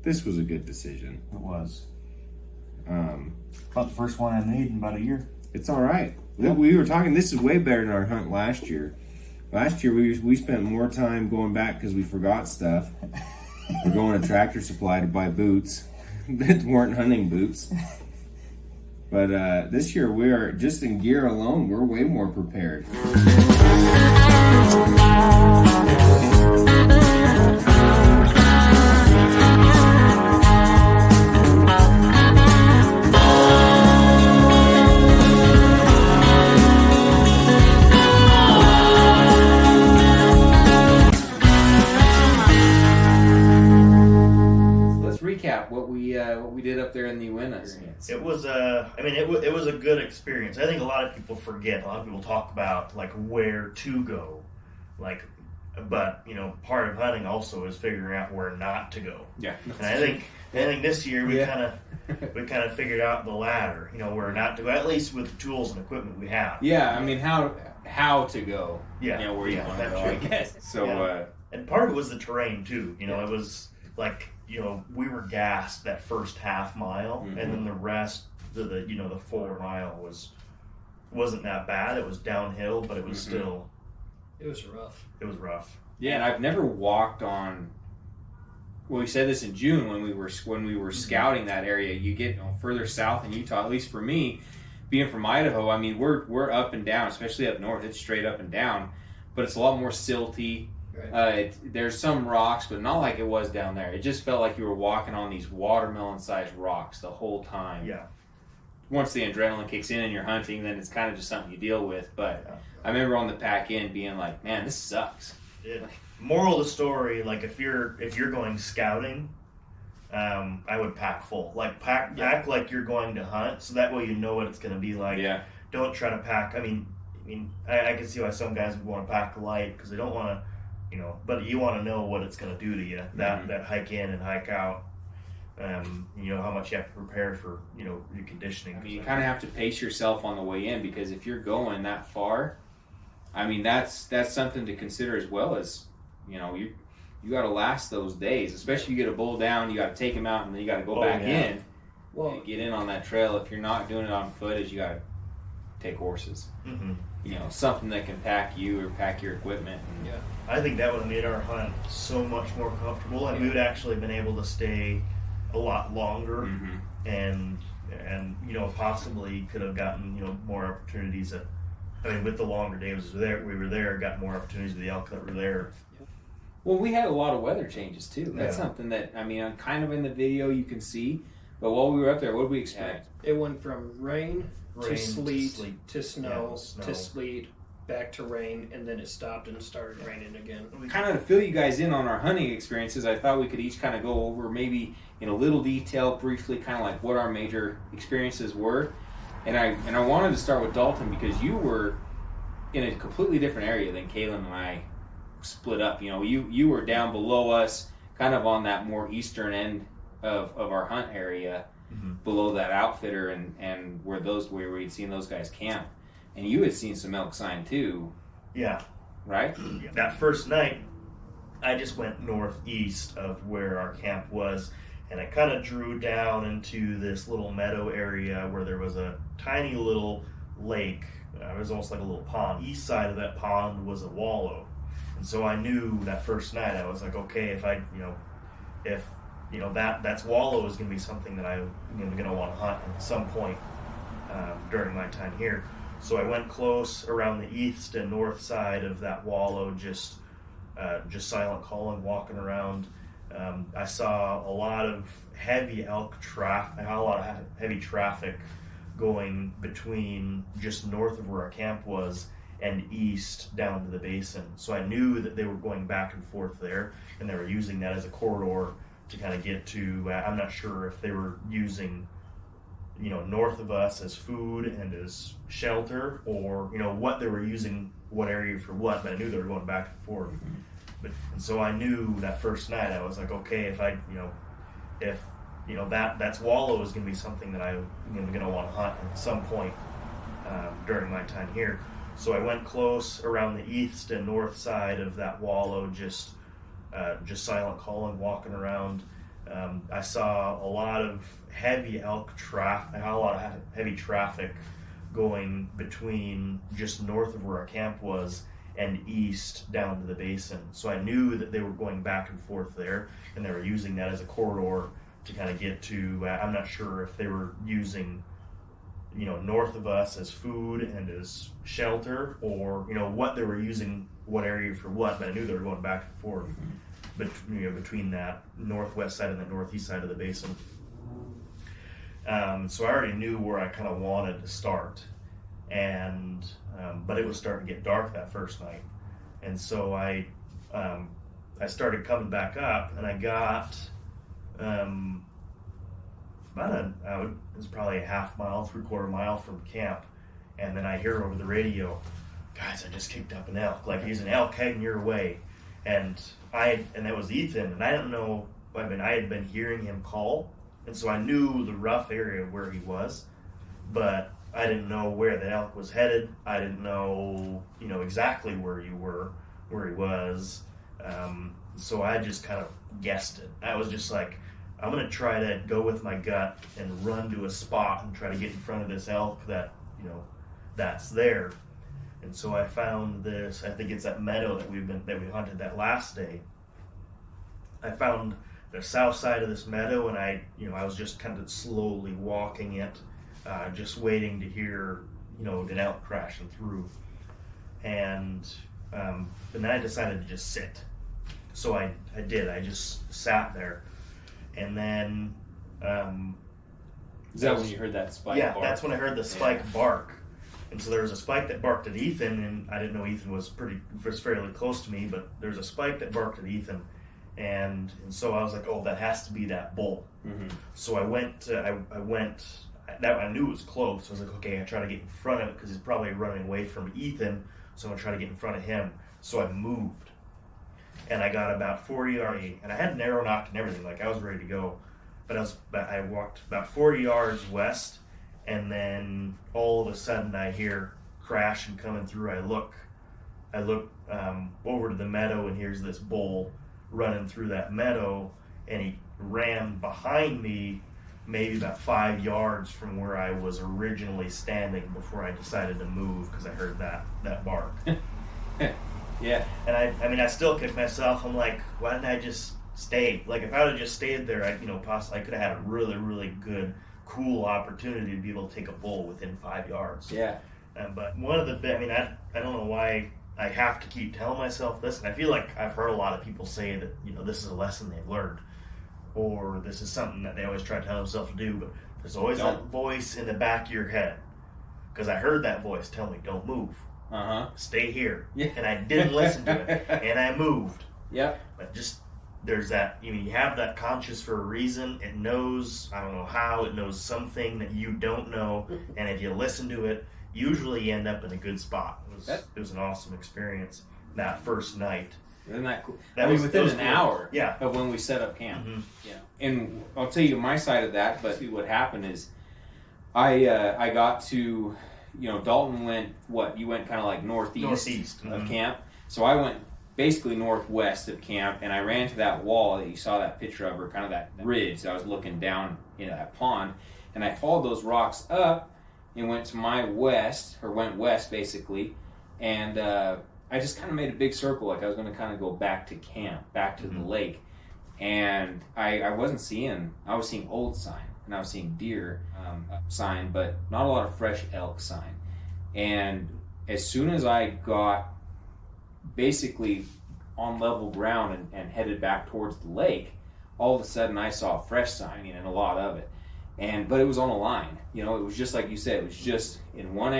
this was a good decision. It was. About the first one I made in about a year. It's all right. We were talking, this is way better than our hunt last year. Last year, we spent more time going back because we forgot stuff. We're going to Tractor Supply to buy boots that weren't hunting boots. But this year, we are, just in gear alone, we're way more prepared. What we did up there in the Uintas. It was it was a good experience. I think a lot of people forget. A lot of people talk about like where to go, but part of hunting also is figuring out where not to go. Yeah, and I think this year we kind of figured out the latter. Where not to go, at least with the tools and equipment we have. Yeah, I mean how to go. Yeah, where you want to go, I guess. So and part of it was the terrain too. It was like. We were gassed that first half mile, and then the rest, the 4 mile wasn't that bad. It was downhill, but it was still. It was rough. It was rough. Yeah, and I've never walked on. Well, we said this in June when we were scouting that area. You get further south in Utah. At least for me, being from Idaho, I mean we're up and down, especially up north. It's straight up and down, but it's a lot more silty. Right. There's some rocks, but not like it was down there. It just felt like you were walking on these watermelon-sized rocks the whole time. Yeah. Once the adrenaline kicks in and you're hunting, then it's kind of just something you deal with. But I remember on the pack in being like, "Man, this sucks." Moral of the story: like if you're going scouting, I would pack full. Like pack like you're going to hunt, so that way you know what it's going to be like. Yeah. Don't try to pack. I mean, I can see why some guys would want to pack light because they don't want to. But you want to know what it's going to do to you, that hike in and hike out. How much you have to prepare for, your conditioning. I mean, you kind of have to pace yourself on the way in because if you're going that far, I mean, that's something to consider as well as, you got to last those days, especially you get a bull down, you got to take him out and then you got to go back in and get in on that trail. If you're not doing it on foot, you got to take horses. Mm-hmm. Something that can pack you or pack your equipment. And, I think that would have made our hunt so much more comfortable, and we would actually have been able to stay a lot longer, and possibly could have gotten more opportunities. With the longer days we were there, got more opportunities with the elk that were there. Well, we had a lot of weather changes too. That's something that kind of in the video you can see, but while we were up there, what did we expect? It went from rain to sleet to snow to sleet, back to rain, and then it stopped and started raining again. Kind of to fill you guys in on our hunting experiences, I thought we could each kind of go over maybe in a little detail, briefly, kind of like what our major experiences were. And I wanted to start with Dalton because you were in a completely different area than Kaylin and I split up. You were down below us, kind of on that more eastern end of our hunt area. Below that outfitter and where we'd seen those guys camp, and you had seen some elk sign too. Yeah. Right? Yeah. That first night, I just went northeast of where our camp was, and I kind of drew down into this little meadow area where there was a tiny little lake. It was almost like a little pond. East side of that pond was a wallow, and so I knew that first night I was like, okay, if that's wallow is going to be something that I'm going to want to hunt at some point during my time here. So I went close around the east and north side of that wallow, just silent calling, walking around. I saw a lot of heavy heavy traffic going between just north of where our camp was and east down to the basin. So I knew that they were going back and forth there, and they were using that as a corridor to kind of get to, I'm not sure if they were using, north of us as food and as shelter, or, what they were using, what area for what, but I knew they were going back and forth. And so I knew that first night, I was like, okay, if that's wallow is going to be something that I'm going to want to hunt at some point during my time here. So I went close around the east and north side of that wallow, just silent calling, walking around. I saw a lot of heavy heavy traffic going between just north of where our camp was and east down to the basin. So I knew that they were going back and forth there, and they were using that as a corridor to kind of get to, I'm not sure if they were using, north of us as food and as shelter, or, what they were using, what area for what, but I knew they were going back and forth between that northwest side and the northeast side of the basin. So I already knew where I kind of wanted to start, and but it was starting to get dark that first night, and so I started coming back up, and I got it was probably a half mile, 3/4 mile from camp, and then I hear over the radio, "Guys, I just kicked up an elk. Like, he's an elk heading your way," and that was Ethan, and I didn't know. I had been hearing him call, and so I knew the rough area where he was, but I didn't know where the elk was headed. I didn't know, exactly where he was. So I just kind of guessed it. I was just like, I'm going to try to go with my gut and run to a spot and try to get in front of this elk that, that's there. And so I found this, I think it's that meadow that we hunted that last day. I found the south side of this meadow, and I was just kind of slowly walking it, just waiting to hear, an elk crashing through. And then I decided to just sit. So I did. I just sat there. And then... Is that when you heard that spike bark? Yeah, that's when I heard the spike bark. And so there was a spike that barked at Ethan, and I didn't know Ethan was fairly close to me, but there was a spike that barked at Ethan. And so I was like, oh, that has to be that bull. Mm-hmm. So I went, I knew it was close. I was like, okay, I try to get in front of it because he's probably running away from Ethan. So I'm going to try to get in front of him. So I moved. And I got about 40 yards, and I had an arrow nocked and everything. Like, I was ready to go. But I walked about 40 yards west, and then all of a sudden I hear crashing coming through. I look over to the meadow, and here's this bull running through that meadow, and he ran behind me maybe about 5 yards from where I was originally standing before I decided to move because I heard that bark. Yeah. And I still kick myself. I'm like, why didn't I just stay? Like, if I would have just stayed there, I possibly I could have had a really, really good, cool opportunity to be able to take a bull within 5 yards. Yeah. But one of the, I don't know why I have to keep telling myself this, and I feel like I've heard a lot of people say that, this is a lesson they've learned, or this is something that they always try to tell themselves to do, but there's always that voice in the back of your head. Because I heard that voice tell me, don't move. Stay here. Yeah. And I didn't listen to it. And I moved. Yep. But just, there's that, you have that conscience for a reason. It knows, I don't know how, it knows something that you don't know. And if you listen to it, usually you end up in a good spot. It was an awesome experience that first night. Isn't that cool? Within an hour of when we set up camp. Mm-hmm. Yeah. And I'll tell you my side of that, but see what happened is I got to, Dalton went, you went kind of like northeast of camp. So I went basically northwest of camp, and I ran to that wall that you saw that picture of, or kind of that ridge. So I was looking down into that pond, and I followed those rocks up and went to my west, or went west basically, and I just kind of made a big circle, like I was going to kind of go back to camp, back to the lake, and I was seeing old sign, and I was seeing deer sign, but not a lot of fresh elk sign. And as soon as I got basically on level ground and headed back towards the lake, all of a sudden I saw fresh sign, and a lot of it. But it was on a line. It was just like you said. It was just in one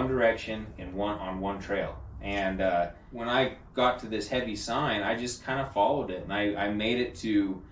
direction, on one trail. And when I got to this heavy sign, I just kind of followed it, and I made it to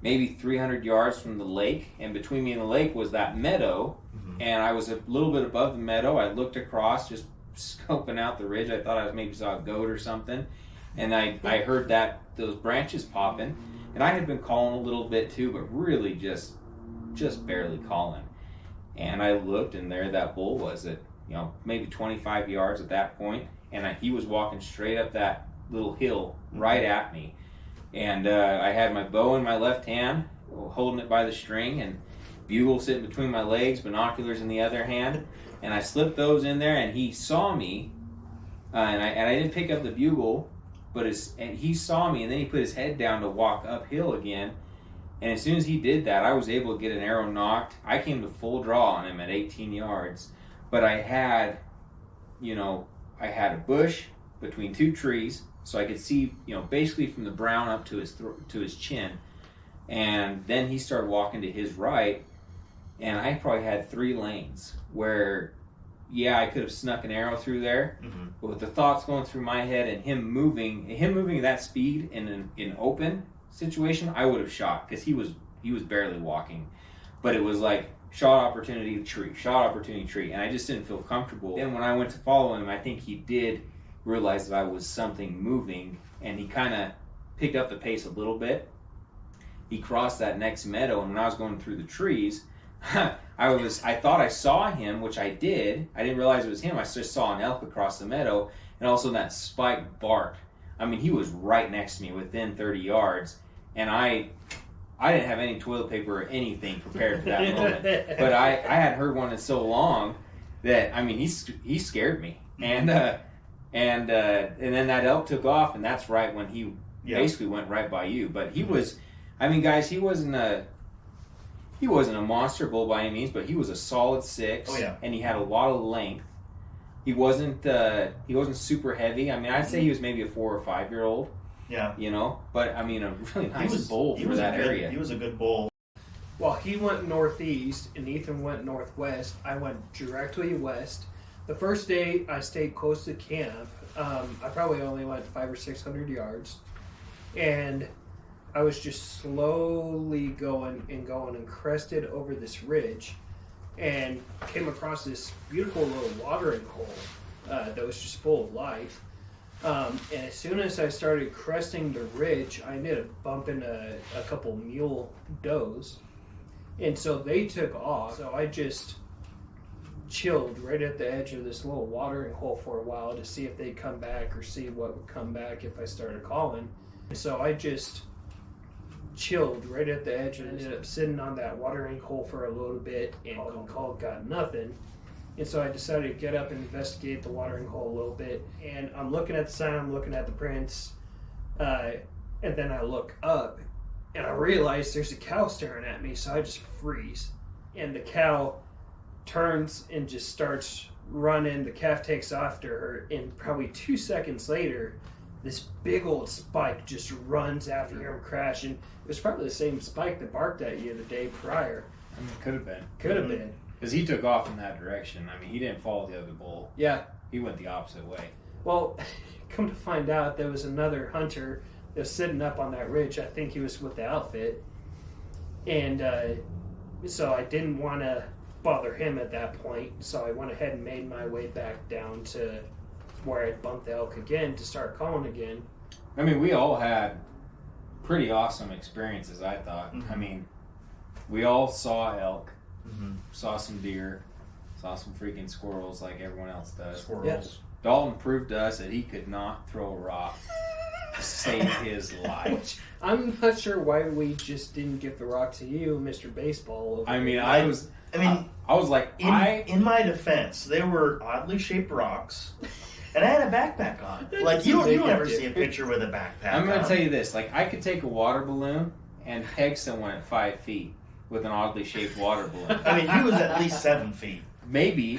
maybe 300 yards from the lake. And between me and the lake was that meadow, and I was a little bit above the meadow. I looked across, just scoping out the ridge. I thought I maybe saw a goat or something, and I heard those branches popping, and I had been calling a little bit too, but really just barely calling. And I looked, and there that bull was at maybe 25 yards at that point, and he was walking straight up that little hill right at me. And I had my bow in my left hand, holding it by the string, and bugle sitting between my legs, binoculars in the other hand. And I slipped those in there, and he saw me, and I didn't pick up the bugle, but he saw me, and then he put his head down to walk uphill again. And as soon as he did that, I was able to get an arrow knocked. I came to full draw on him at 18 yards, but I had a bush between two trees, so I could see, basically from the brown up to his chin. And then he started walking to his right, and I probably had 3 lanes where, I could have snuck an arrow through there, but with the thoughts going through my head and him moving at that speed in an open situation, I would have shot, because he was barely walking. But it was like shot opportunity tree, and I just didn't feel comfortable. Then when I went to follow him, I think he did realize that I was something moving, and he kind of picked up the pace a little bit. He crossed that next meadow, and when I was going through the trees, I thought I saw him, which I did. I didn't realize it was him. I just saw an elk across the meadow, and all of a sudden that spike barked. I mean, he was right next to me within 30 yards, and I didn't have any toilet paper or anything prepared for that moment. But I had heard one in so long that, I mean, he scared me. And then that elk took off, and that's right when he basically went right by you. But he was, I mean, guys, he wasn't a monster bull by any means, but he was a solid 6. Oh, yeah. And he had a lot of length. He wasn't super heavy. I mean, I'd say he was maybe a 4 or 5 year old. Yeah. But I mean, a really nice bull for that area. He was a good bull. Well, he went northeast and Ethan went northwest. I went directly west. The first day I stayed close to camp. I probably only went 500 or 600 yards, and I was just slowly going and crested over this ridge, and came across this beautiful little watering hole that was just full of life. And as soon as I started cresting the ridge, I ended up bumping a couple mule does, and so they took off. So I just chilled right at the edge of this little watering hole for a while to see if they'd come back or see what would come back if I started calling. And so I just chilled right at the edge and ended up sitting on that watering hole for a little bit and called, got nothing. And so I decided to get up and investigate the watering hole a little bit. And I'm looking at the sign, I'm looking at the prints, and then I look up and I realize there's a cow staring at me, so I just freeze. And the cow turns and just starts running. The calf takes after her, and probably 2 seconds later, this big old spike just runs after him, crashing. It was probably the same spike that barked at you the day prior. I mean, it could have been. Could have been. Because he took off in that direction. I mean, he didn't follow the other bull. Yeah. He went the opposite way. Well, come to find out, there was another hunter that was sitting up on that ridge. I think he was with the outfit. And so I didn't want to bother him at that point. So I went ahead and made my way back down to where I'd bumped the elk again to start calling again. I mean, we all had pretty awesome experiences, I thought. Mm-hmm. I mean, we all saw elk, Mm-hmm. saw some deer, saw some freaking squirrels like everyone else does. Squirrels. Yes. Dalton proved to us that he could not throw a rock to save his life. Which I'm not sure why we just didn't give the rock to you, Mr. Baseball. I mean, In my defense, they were oddly shaped rocks, and I had a backpack on. Like, you don't ever see a picture with a backpack I'm going on. to tell you this. Like, I could take a water balloon and peg someone at 5 feet with an oddly shaped water balloon. I mean, he was at least 7 feet. Maybe.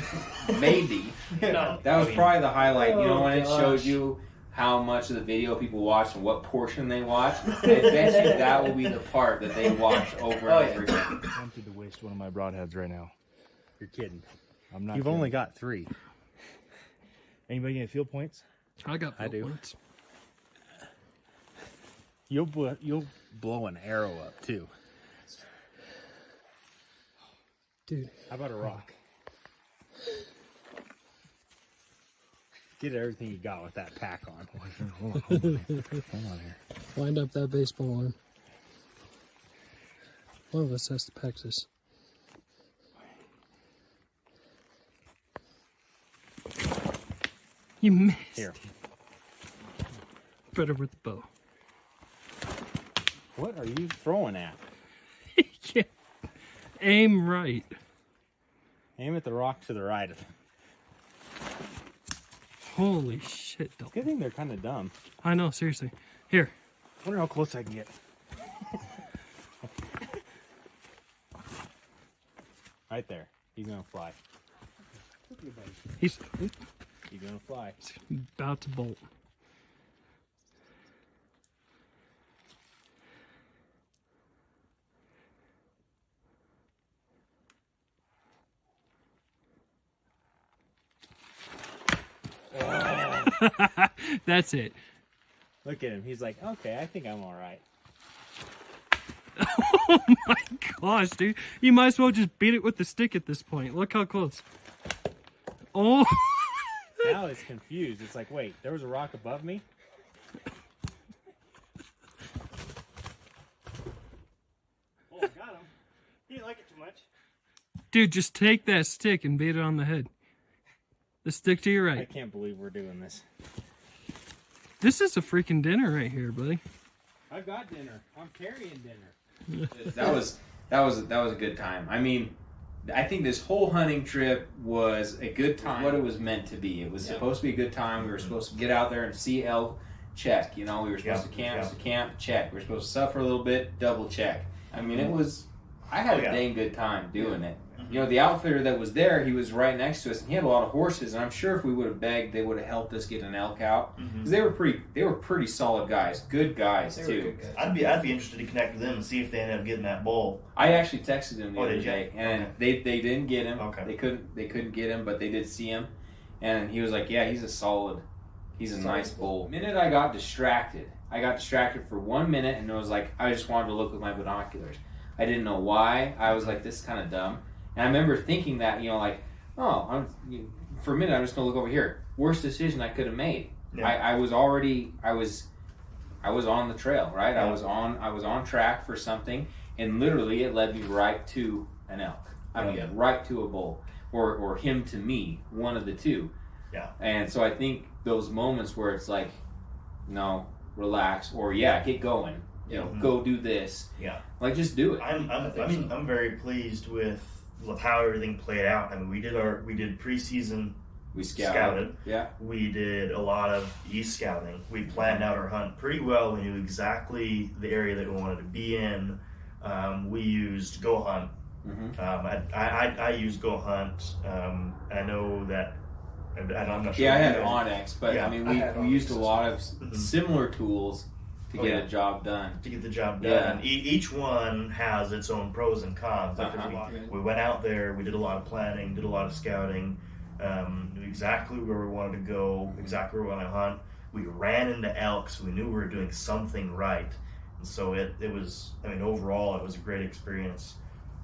No. That was probably the highlight. You know, when it gosh. shows you how much of the video people watch and what portion they watch, I bet you that will be the part that they watch over and over again. I'm tempted to waste one of my broadheads right now. You're kidding. I'm not. You've kidding. only got 3. Anybody get field points? I got I do. points. You'll blow an arrow up too. Dude. How about a rock? Get everything you got with that pack on. Hold on here. Wind up that baseball arm. One of us has to pack this. You missed. Here. Better with the bow. What are you throwing at? Yeah. Aim right. Aim at the rock to the right. Holy shit, Dalton. Good thing they're kind of dumb. I know, seriously. Here. I wonder how close I can get. Right there. He's gonna fly. He's Gonna fly. about to bolt. That's it. Look at him. He's like, okay, I think I'm all right. Oh my gosh, dude. You might as well just beat it with the stick at this point. Look how close. Oh. Now it's confused. It's like, wait, there was a rock above me? Oh, I got him. He didn't like it too much. Dude, just take that stick and beat it on the head. The stick to your I right. can't believe we're doing this. This is a freaking dinner right here, buddy. I've got dinner. I'm carrying dinner. That was a good time. I mean, I think this whole hunting trip was a good time. What it was meant to be. It was supposed to be a good time. We were supposed to get out there and see elk. Check. You know, we were supposed to camp. Check. We were supposed to suffer a little bit. Double check. I mean, it was. I had a dang good time doing it. You know, the outfitter that was there, he was right next to us, and he had a lot of horses. And I'm sure if we would have begged, they would have helped us get an elk out because they were pretty solid guys, good guys too. I'd be interested to connect with them and see if they ended up getting that bull. I actually texted him the other did you? day, and they didn't get him. Okay. They couldn't get him, but they did see him, and he was like, "Yeah, he's a nice bull." The minute I got distracted for 1 minute, and it was like I just wanted to look with my binoculars. I didn't know why. I was like, "This is kind of dumb." And I remember thinking that, you know, like, for a minute, I'm just gonna look over here. Worst decision I could have made. Yeah. I was on the trail, right? Yeah. I was on track for something, and literally it led me right to an elk. I mean, right to a bull, or him to me, one of the two. Yeah. And so I think those moments where it's like, no, relax, or get going. You know, go do this. Yeah. Like, just do it. I'm very pleased with how everything played out. I mean, we did preseason. We scouted. Yeah. We did a lot of east scouting. We planned out our hunt pretty well. We knew exactly the area that we wanted to be in. We used Go Hunt. I used Go Hunt. I know that. I'm not sure. Yeah, I had Onyx, but I mean, we used a lot of Mhm. similar tools to get a job done. To get the job done. Yeah. And each one has its own pros and cons. Like we went out there, we did a lot of planning, did a lot of scouting, knew exactly where we wanted to go, exactly where we wanted to hunt. We ran into elk, so we knew we were doing something right. And so it was, I mean, overall, it was a great experience.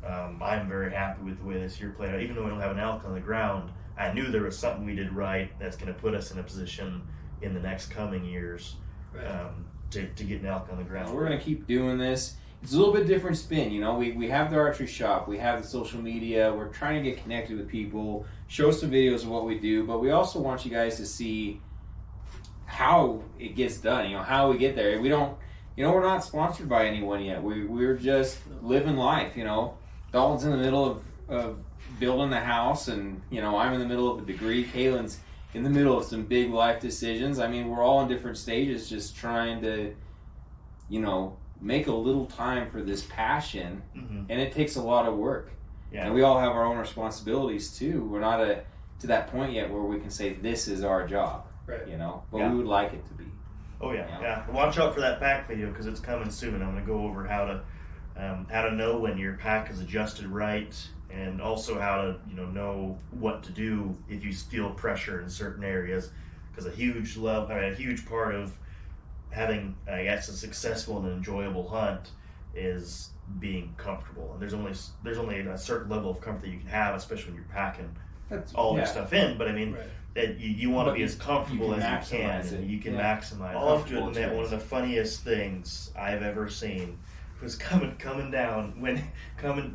I'm very happy with the way this year played out. Even though we don't have an elk on the ground, I knew there was something we did right that's going to put us in a position in the next coming years. To get an elk on the ground. We're going to keep doing this. It's a little bit different spin, you know. We have the archery shop, we have the social media, we're trying to get connected with people, show some videos of what we do, but we also want you guys to see how it gets done, you know, how we get there. We don't, you know, we're not sponsored by anyone yet. We're just living life, you know. Dalton's in the middle of building the house, and, you know, I'm in the middle of a degree. Kaylin's in the middle of some big life decisions. I mean, we're all in different stages, just trying to, you know, make a little time for this passion, and it takes a lot of work. Yeah. And we all have our own responsibilities too. We're not to that point yet where we can say this is our job, right? You know, but we would like it to be. Oh yeah, you know? Yeah. Watch out for that pack video because it's coming soon. I'm going to go over how to know when your pack is adjusted right, and also how to know what to do if you feel pressure in certain areas. Because a huge part of having, I guess, a successful and enjoyable hunt is being comfortable. And there's only a certain level of comfort that you can have, especially when you're packing all this stuff in. But I mean, that you want to be as comfortable as you can, and you can maximize. I'll have to admit, one of the funniest things I've ever seen was coming down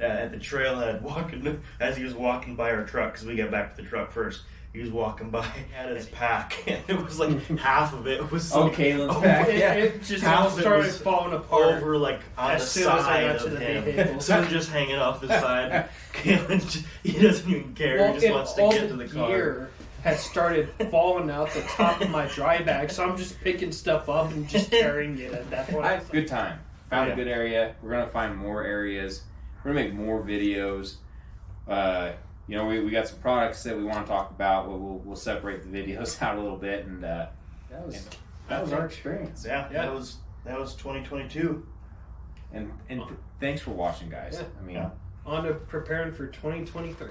at the trailhead, as he was walking by our truck, because we got back to the truck first. he was walking by, he had his pack, and it was like half of it was Oh, like, Caitlin's over- back. It, Yeah. it just Half of it started was falling apart. over like on As the soon as I side got to of the him. vehicle. So it's just hanging off the side. Caitlin, he doesn't even care. Well, he just and wants to all get to the car. gear had started falling out the top of my dry bag, so I'm just picking stuff up and just carrying it at that point. Good time. Found Yeah. a good area. We're gonna find more areas. We're gonna make more videos. You know, we got some products that we want to talk about. We'll separate the videos out a little bit, and that was our experience. Yeah, Yeah. that was 2022. And thanks for watching, guys. Yeah. I mean. Yeah. On to preparing for 2023.